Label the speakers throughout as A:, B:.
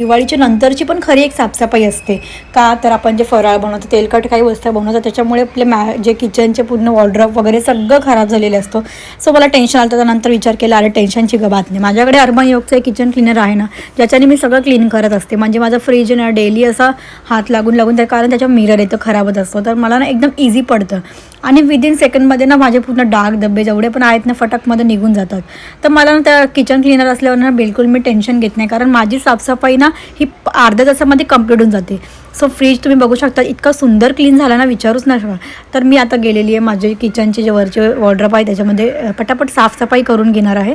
A: दिवाळीच्या नंतरची पण खरी एक साफसफाई असते का, तर आपण जे फराळ बनवतो, तेलकट काही वस्तू बनवतो, त्याच्यामुळे आपले जे किचनचे पूर्ण वॉर्डरोब वगैरे सगळं खराब झालेलं असतं. सो मला टेन्शन आलं, त्यानंतर विचार केला अरे टेन्शनची बात नाही, माझ्याकडे अर्बन योगचं एक किचन क्लीनर आहे ना, ज्याच्याने मी सगळं क्लीन करत असते. म्हणजे माझं फ्रीज ना डेली असा हात लागून त्या, कारण त्याच्या मिरर येतं खराबच असतो, तर मला ना एकदम इझी पडतं आणि विदिन सेकंडमध्ये ना माझे पूर्ण डाग धब्बे जेवढे पण आहेत ना फटाकमध्ये निघून जातात. तर मला ना त्या किचन क्लीनर असल्यावर ना बिलकुल मी टेन्शन घेत नाही, कारण माझी साफसफाई ना ही अर्ध्या तासामध्ये कंप्लीट होऊन जाते. सो फ्रीज तुम्ही बघू शकता इतका सुंदर क्लीन झाला ना, विचारूच नका. तर मी आता गेलेली आहे माझे किचनचे जे वरचे वॉर्डरोब आहे त्याच्यामध्ये पटापट साफसफाई करून घेणार आहे.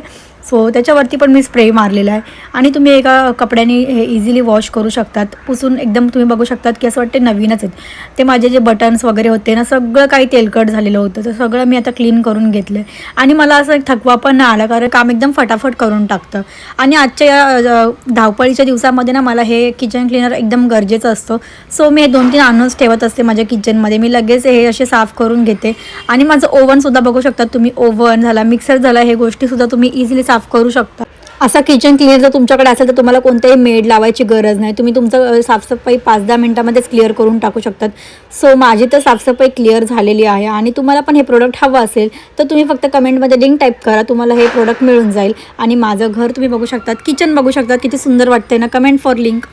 A: सो त्याच्यावरती पण मी स्प्रे मारलेला आहे आणि तुम्ही एका कपड्याने हे इझिली वॉश करू शकतात, पुसून एकदम तुम्ही बघू शकतात की असं वाटते नवीनच आहेत. ते माझे जे बटन्स वगैरे होते ना, सगळं काही तेलकट झालेलं होतं, तर सगळं मी आता क्लीन करून घेतलं आहे. आणि मला असं थकवा पण नाही आला, कारण काम एकदम फटाफट करून टाकतं. आणि आजच्या या धावपळीच्या दिवसामध्ये ना मला हे किचन क्लीनर एकदम गरजेचं असतं. सो मी हे 2-3 आणूनच ठेवत असते माझ्या किचनमध्ये. मी लगेच हे असे साफ करून घेते. आणि माझं ओव्हनसुद्धा बघू शकता तुम्ही, ओव्हन झाला, मिक्सर झाला, हे गोष्टीसुद्धा तुम्ही इझिली साफ करू शकता. असा किचन क्लिअर जर तुमच्याकडे असेल तर तुम्हाला कोणत्याही मेड लावायची गरज नाही, तुम्ही तुमचं साफसफाई 5-10 मिनिटामध्येच क्लिअर करून टाकू शकतात. सो माझी तर साफसफाई क्लिअर झालेली आहे. आणि तुम्हाला पण हे प्रोडक्ट हवं असेल तर तुम्ही फक्त कमेंटमध्ये लिंक टाईप करा, तुम्हाला हे प्रोडक्ट मिळून जाईल. आणि माझं घर तुम्ही बघू शकतात, किचन बघू शकतात, किती सुंदर वाटतंय ना. Comment for link.